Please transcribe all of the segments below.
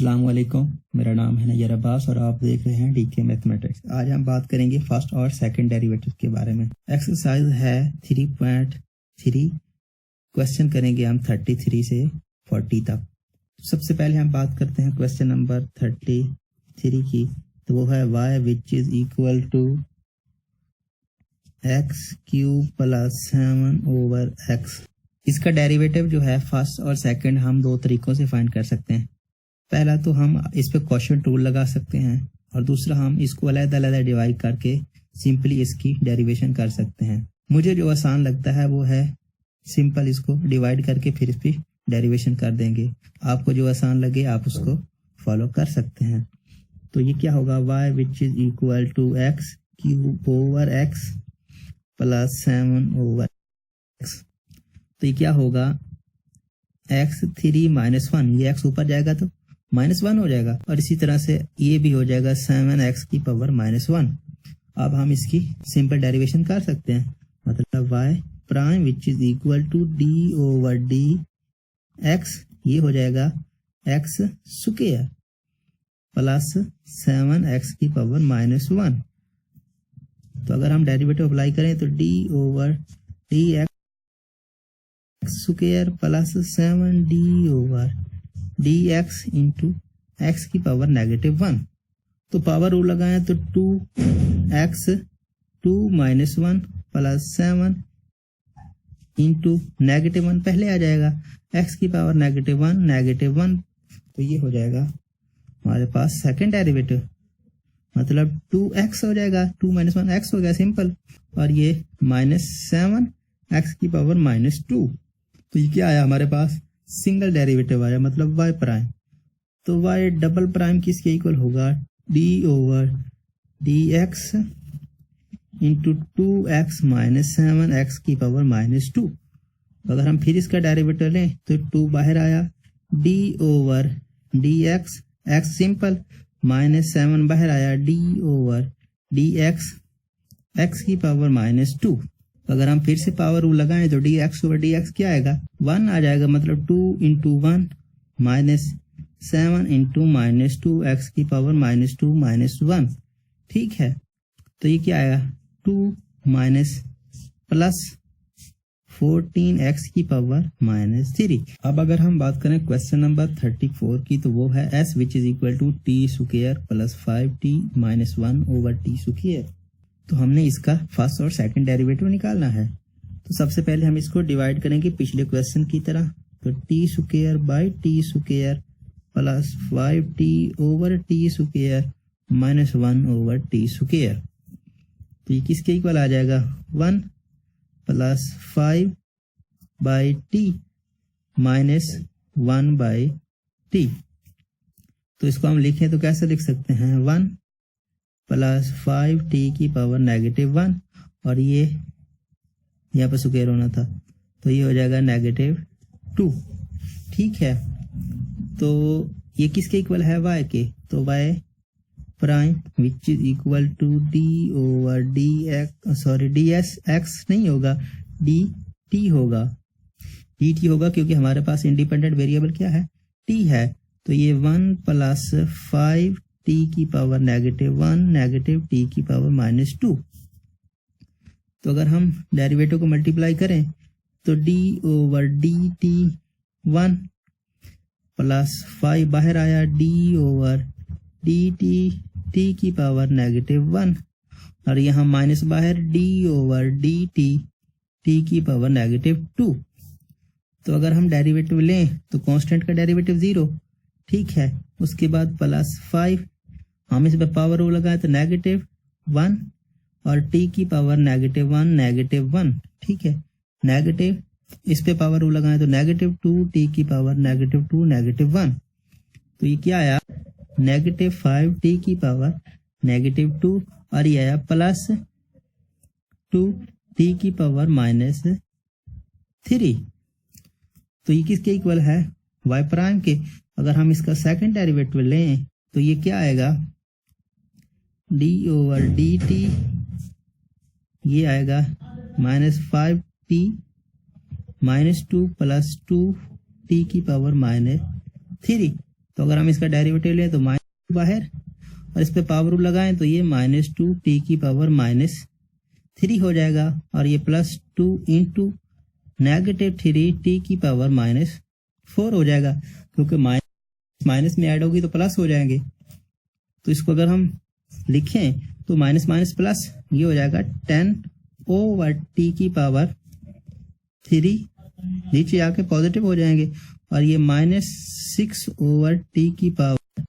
अस्सलाम वालेकुम, मेरा नाम है नैयर अब्बास और आप देख रहे हैं डीके मैथमेटिक्स। आज हम बात करेंगे फर्स्ट और सेकंड डेरिवेटिव के बारे में। एक्सरसाइज है 3.3। क्वेश्चन करेंगे हम 33 से 40 तक। सबसे पहले हम बात करते हैं क्वेश्चन नंबर 33 की, तो वो है y which is equal to x cube plus 7/x। इसका डेरिवेटिव जो है फर्स्ट और सेकंड हम दो तरीकों से फाइंड कर सकते हैं। पहला तो हम इस पे क्वोशिएंट रूल लगा सकते हैं और दूसरा हम इसको अलग-अलग डिवाइड करके सिंपली इसकी डेरिवेशन कर सकते हैं। मुझे जो आसान लगता है वो है सिंपल इसको डिवाइड करके फिर इस पे डेरिवेशन कर देंगे। आपको जो आसान लगे आप उसको फॉलो कर सकते हैं। तो ये क्या होगा, y which is equal to x cube over x plus 7/x। तो ये क्या होगा, x3 माइनस 1, ये x ऊपर जाएगा तो -1 हो जाएगा और इसी तरह से ये भी हो जाएगा 7x की पावर -1। अब हम इसकी सिंपल डेरिवेशन कर सकते हैं, मतलब y prime which is equal to d over D x, ये हो जाएगा x स्क्वायर प्लस 7x की पावर -1। तो अगर हम डेरिवेटिव अप्लाई करें तो d over D x square plus 7d over D x into x की पावर -1। तो पावर रूल लगाएं तो 2x 2 माइनस 1 प्लस 7 इंटू -1 पहले आ जाएगा, x की पावर -1 तो ये हो जाएगा हमारे पास सेकंड डेरिवेटिव, मतलब 2x हो जाएगा, 2 माइनस 1 x हो गया सिंपल, और ये -7 x की पावर -2। तो ये क्या आया हमारे पास, सिंगल डेरिवेटिव आया, मतलब y प्राइम। तो y डबल प्राइम किसके इक्वल होगा, d over D x into 2x minus 7x की पावर -2। अगर हम फिर इसका डेरिवेटिव लें तो 2 बाहर आया, d over D x x simple -7 बाहर आया, d over D x x की पावर -2। अगर हम फिर से पावर रूल लगाएं तो dx ओवर dx क्या आएगा, 1 आ जाएगा, मतलब 2 इंटू 1 माइनस 7 इंटू -2x की पावर -2 -1। ठीक है, तो ये क्या आएगा, 2 माइनस प्लस 14x की पावर -3। अब अगर हम बात करें क्वेश्चन नंबर 34 की, तो वो है s which is equal to t square plus 5t minus 1 over t square. तो हमने इसका फर्स्ट और सेकंड डेरिवेटिव निकालना है। तो सबसे पहले हम इसको डिवाइड करेंगे पिछले क्वेश्चन की तरह, तो t square by t square plus 5t over t square minus 1 over t square. तो ये किसके इक्वल आ जाएगा, 1 plus 5 by t minus 1 by t। तो इसको हम लिखें तो कैसे लिख सकते हैं, 1 प्लस 5t की पावर -1 और ये यहाँ पर स्क्वायर होना था, तो ये हो जाएगा -2। ठीक है, तो ये किसके इक्वल है, y के। तो y prime which is equal to d over D x, sorry ds x नहीं होगा, dt होगा, dt होगा क्योंकि हमारे पास इंडिपेंडेंट वेरिएबल क्या है, t है। तो ये 1 प्लस 5 t की पावर -1 नेगेटिव t की पावर -2। तो अगर हम डेरिवेटिव को मल्टीप्लाई करें तो d over D T 1 plus 5 बाहर आया, d over D T t की पावर -1 और यहाँ माइनस बाहर, d over D T t की पावर -2। तो अगर हम डेरिवेटिव लें तो कांस्टेंट का डेरिवेटिव 0। ठीक है, उसके बाद प्लस 5, हम इस पे पावर रूल लगाए तो -1 और t की पावर -1 ठीक है, नेगेटिव इस पे पावर रूल लगाए तो -2 t की पावर -2 -1। तो ये क्या आया, -5 t की पावर -2 और ये आया प्लस 2 t की पावर -3। तो ये किसके इक्वल है, y प्राइम के। अगर हम इसका सेकंड डेरिवेटिव लें तो ये क्या आएगा, d ओवर डी टी, ये आएगा -5t -2 प्लस 2t की पावर -3। तो अगर हम इसका डेरिवेटिव लें तो माइनस बाहर और इस पे पावर रूल लगाएं तो ये -2 t की पावर -3 हो जाएगा और ये +2 इंटू -3 t की पावर -4 हो जाएगा, क्योंकि माइनस में ऐड होगी तो प्लस हो जाएंगे। तो इसको अगर हम लिखें तो माइनस माइनस प्लस ये हो जाएगा 10/t की पावर 3, नीचे आके पॉजिटिव हो जाएंगे और ये -6/t की पावर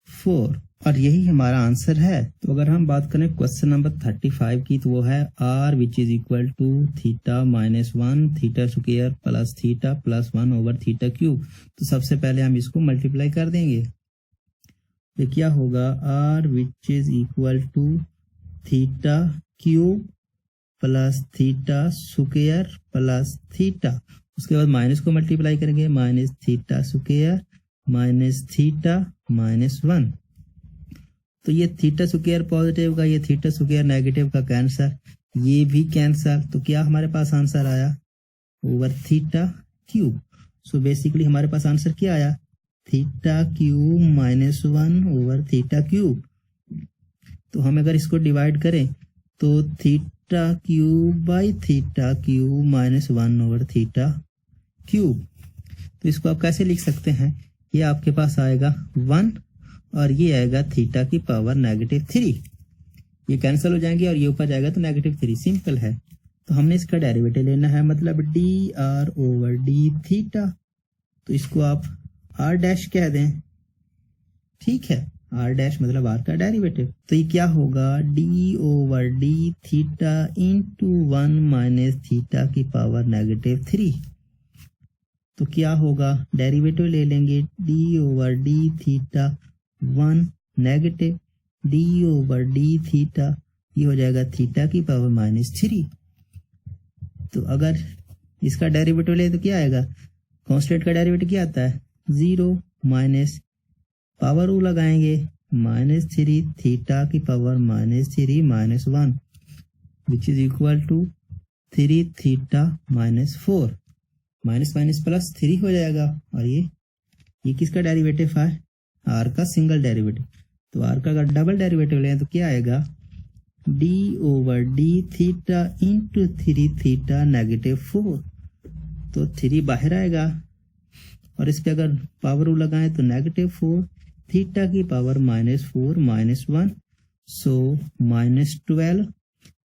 4 और यही हमारा आंसर है। तो अगर हम बात करें क्वेश्चन नंबर 35 की तो वो है r which is equal to theta -1 theta square plus theta plus 1/थीटा क्यूब। तो सबसे पहले हम इसको मल्टीप्लाई कर देंगे तो क्या होगा r which is equal to theta cube plus theta square plus theta, उसके बाद माइनस को मल्टीप्लाई करेंगे minus theta square minus theta -1। तो ये थीटा स्क्वायर पॉजिटिव का, ये थीटा स्क्वायर नेगेटिव का कैंसर, ये भी कैंसर। तो क्या हमारे पास आंसर आया over theta cube. So basically हमारे पास आंसर क्या आया थीटा क्यूब -1/थीटा क्यूब। तो हम अगर इसको डिवाइड करें तो theta cube by theta cube -1/थीटा क्यूब। तो इसको आप कैसे लिख सकते हैं, ये आपके पास आएगा 1 और ये आएगा थीटा की पावर -3। ये कैंसिल हो जाएंगे और ये ऊपर जाएगा तो -3, सिंपल है। तो हमने इसका डेरिवेटिव लेना है, मतलब dr/d थीटा। तो इसको आप r डैश कह दें, ठीक है, r डैश मतलब r का डेरिवेटिव। तो ये क्या होगा d/d theta into 1 minus theta की पावर -3। तो क्या होगा डेरिवेटिव ले लेंगे d/d theta 1 negative d/d theta, ये हो जाएगा थीटा की पावर -3। तो अगर इसका डेरिवेटिव ले तो क्या आएगा, कांस्टेंट का डेरिवेटिव क्या आता है 0 माइनस पावर रूल लगाएंगे -3 थीटा की power -3 -1 which is equal to 3 theta -4, minus minus plus 3 हो जाएगा। और ये किसका डेरिवेटिव है r का सिंगल डेरिवेटिव। तो r का अगर डबल डेरिवेटिव लें तो क्या आएगा d/d थीटा इंटू 3 थीटा -4। तो 3 बाहर आएगा और इस पे अगर पावर रूल लगाएं तो -4 थीटा की पावर -4 -1, सो -12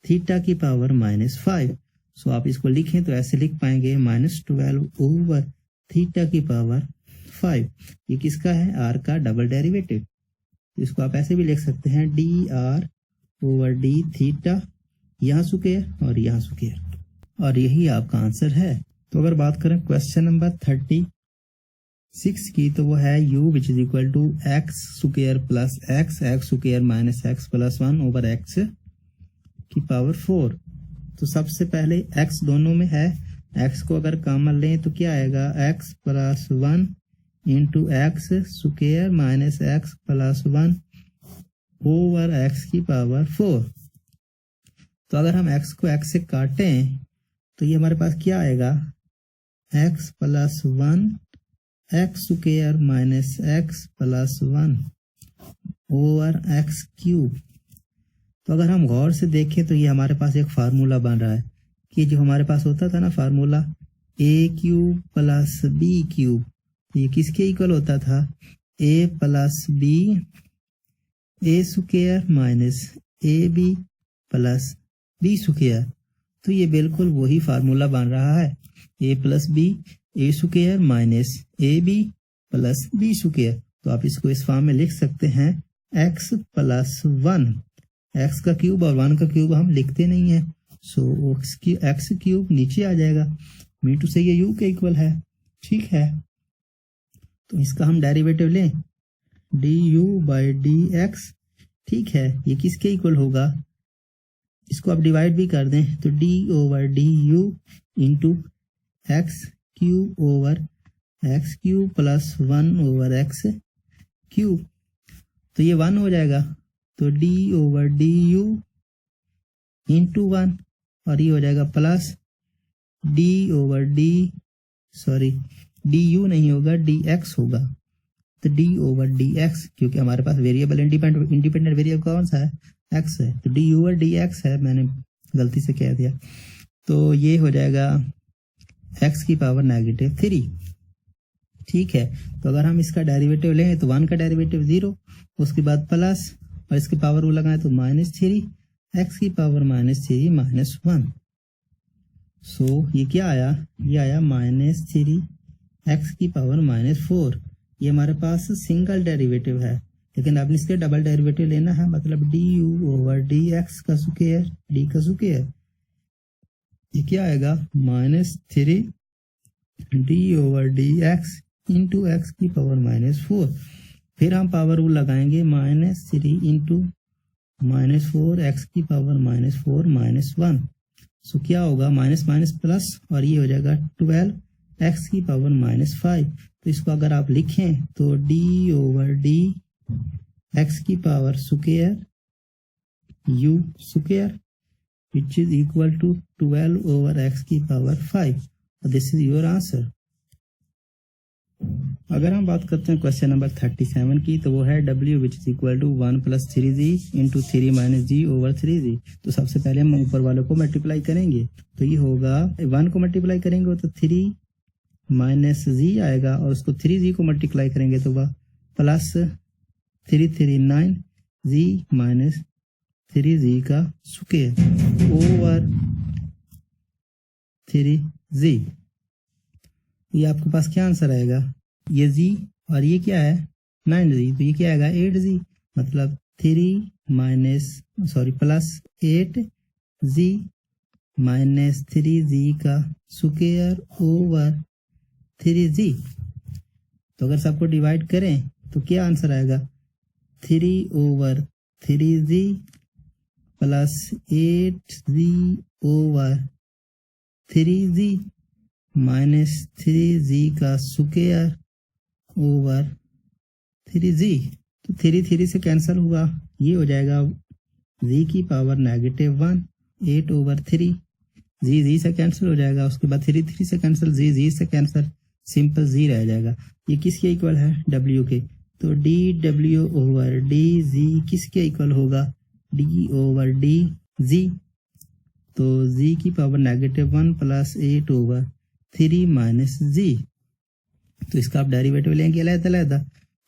थीटा की पावर -5। सो आप इसको लिखें तो ऐसे लिख पाएंगे -12 थीटा की पावर 5। ये किसका है r का डबल डेरिवेटिव। इसको आप ऐसे भी लिख सकते हैं dr/d थीटा, यहाँ स्क्वायर और यहाँ स्क्वायर, और यही आपका आंसर है। तो अगर बात करें क्वेश्चन नंबर 36 की तो वो है u which is equal to x square plus x square minus x plus 1/x की पावर 4। तो सबसे पहले x दोनों में है, x को अगर कॉमन लें तो क्या आएगा x plus 1 into x square minus x plus 1/x की पावर 4। तो अगर हम x को x से काटें तो ये हमारे पास क्या आएगा x plus 1 x square minus x plus 1/x cube. तो अगर हम गौर से देखें तो ये हमारे पास एक फार्मूला बन रहा है कि जो हमारे पास होता था ना फार्मूला a³ प्लस b³, ये किसके इक्वल होता था a plus b a square minus ab plus b square. तो ये बिल्कुल वही फार्मूला बन रहा है a plus b a square minus ab plus b square. तो आप इसको इस फॉर्म में लिख सकते हैं x प्लस 1, x का क्यूब और 1 का क्यूब हम लिखते नहीं है, सो x क्यूब नीचे आ जाएगा, मीटू से ये u के इक्वल है, ठीक है। तो इसका हम डेरिवेटिव लें du/dx, ठीक है, ये किसके इक्वल होगा, इसको आप डिवाइड भी कर दें तो d/du into x cube plus 1/x cube. तो ये 1 हो जाएगा, तो d/du इंटू 1 और ये हो जाएगा प्लस du नहीं होगा dx होगा। तो डी ओवर डी एक्स, क्योंकि हमारे पास वेरिएबल इंडिपेंडेंट वेरिएबल कौन सा है, एक्स है, तो डी ओवर डी एक्स है, मैंने गलती से कह दिया। तो ये हो जाएगा एक्स की पावर -3। ठीक है, तो अगर हम इसका डेरिवेटिव लें तो 1 का डेरिवेटिव 0, उसके बाद प्लस और इसकी पावर वो लगाएं तो -3, एक्स की पावर -3 -1। सो ये क्या आया, ये आया -3 एक्स की पावर -4। ये हमारे पास सिंगल डेरिवेटिव है, लेकिन आपने इसके डबल डेरिवेटिव लेना है, मतलब D you over D x का स्क्वायर, डी का स्क्वायर। ये क्या आएगा, -3 D over D x into x की पावर -4। फिर हम पावर रूल लगाएंगे, -3 इंटू -4 एक्स की पावर -4 -1। सो क्या होगा, माइनस माइनस प्लस, और ये हो जाएगा 12 एक्स की पावर -5। तो इसको अगर आप लिखें तो डी ओवर डी एक्स की power square U square which is equal to 12 over X की power 5। This is your answer. अगर हम बात करते हैं क्वेश्चन नंबर 37 की, तो वो है W which is equal to 1 + 3z into 3 - g over 3z। तो सबसे पहले हम ऊपर वालों को मल्टीप्लाई करेंगे, तो ये होगा 1 को मल्टीप्लाई करेंगे तो 3 - z आएगा, और उसको 3z को मल्टीप्लाई करेंगे तो वह प्लस 3 3 9 z - 3z का स्क्वायर ओवर 3z। ये आपके पास क्या आंसर आएगा, ये z और ये क्या है 9z, तो ये क्या आएगा 8z, मतलब प्लस 8z - 3z का स्क्वायर ओवर 3z। तो अगर सबको डिवाइड करें तो क्या आंसर आएगा, 3 over 3z plus 8z over 3z -3z का स्क्वायर ओवर 3z। तो 3 से कैंसिल हुआ, ये हो जाएगा z की पावर -1 8 ओवर 3। z से कैंसिल हो जाएगा, उसके बाद 3 से कैंसिल, z से कैंसिल, सिंपल z रह जाएगा। ये किसके इक्वल है, w के। तो dw ओवर dz किसके इक्वल होगा, d ओवर dz। तो z की पावर -1 प्लस 8 ओवर 3 - z। तो इसका आप डेरिवेटिव लेंगे अलग-अलग,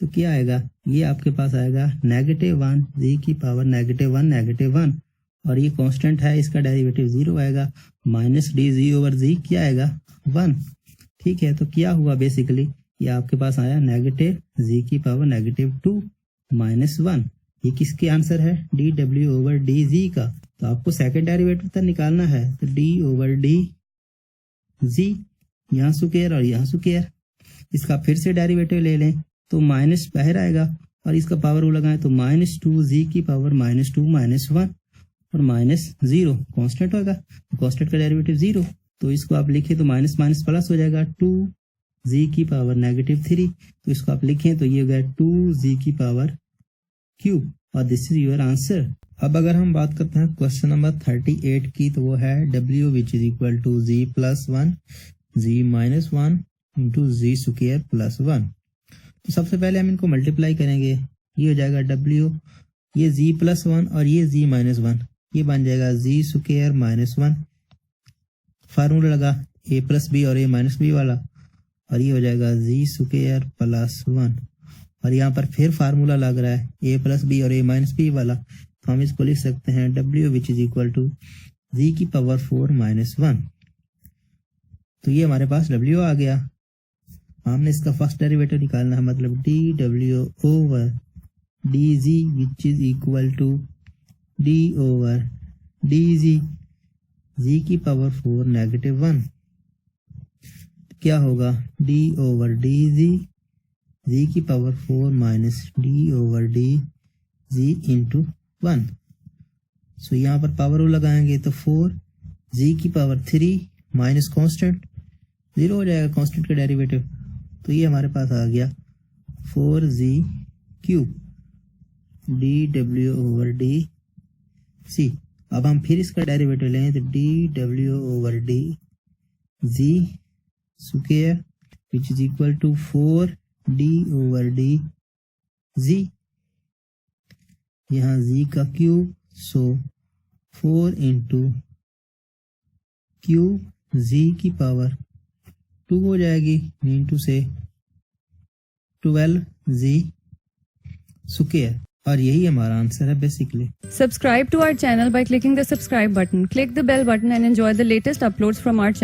तो क्या आएगा, ये आपके पास आएगा -1 z की पावर -1 और ये कांस्टेंट है, इसका डेरिवेटिव 0 आएगा, -dz ओवर z क्या आएगा 1। ठीक है, तो क्या हुआ बेसिकली, ये आपके पास आया -z की पावर -2 -1। ये किसके आंसर है, dw ओवर dz का। तो आपको सेकंड डेरिवेटिव तक निकालना है, तो d ओवर dz यहाँ स्क्वायर और यहाँ स्क्वायर। इसका फिर से डेरिवेटिव ले लें तो माइनस बाहर आएगा, और इसका पावर वो लगाएं तो -2z की पावर -2 -1 और -0 कांस्टेंट होगा, कांस्टेंट का डेरिवेटिव 0। तो इसको आप लिखें तो माइनस माइनस प्लस हो जाएगा 2z की पावर -3। तो इसको आप लिखें तो ये हो गया 2z की पावर क्यूब, और दिस इज योर आंसर। अब अगर हम बात करते हैं क्वेश्चन नंबर 38 की, तो वो है W which is equal to z + 1 z - 1 into z square + 1। तो सबसे पहले हम इनको मल्टीप्लाई करेंगे, ये हो जाएगा W, ये z + 1 और ये z - 1, ये बन जाएगा z स्क्वायर -1। फार्मूला लगा a + b और a - b वाला, और ये हो जाएगा z स्क्वायर + 1। और यहाँ पर फिर फार्मूला लग रहा है a + b और a - b वाला, तो हम इसको लिख सकते हैं W which is equal to z की पावर 4 -1। तो ये हमारे पास W आ गया। हमने इसका फर्स्ट डेरिवेटिव निकालना है, मतलब dW over dz which is equal to d over dz z की पावर 4 -1। क्या होगा, d ओवर dz z की power 4 minus d over dz into 1। So यहाँ पर पावर वो लगाएंगे तो 4 z की पावर 3 माइनस कांस्टेंट 0 हो जाएगा, कांस्टेंट का डेरिवेटिव। तो ये हमारे पास आ गया 4z cube dw over dc। अब हम फिर इसका डेरिवेटिव लें तो dw over dz square which is equal to 4 d/d z, यहाँ z का क्यूब, सो 4 इंटू क्यूब z की पावर 2 हो जाएगी, इंटू से 12z स्क्वायर, और यही हमारा आंसर है basically. Subscribe to our channel by clicking the subscribe button. Click the bell button and enjoy the latest uploads from our channel.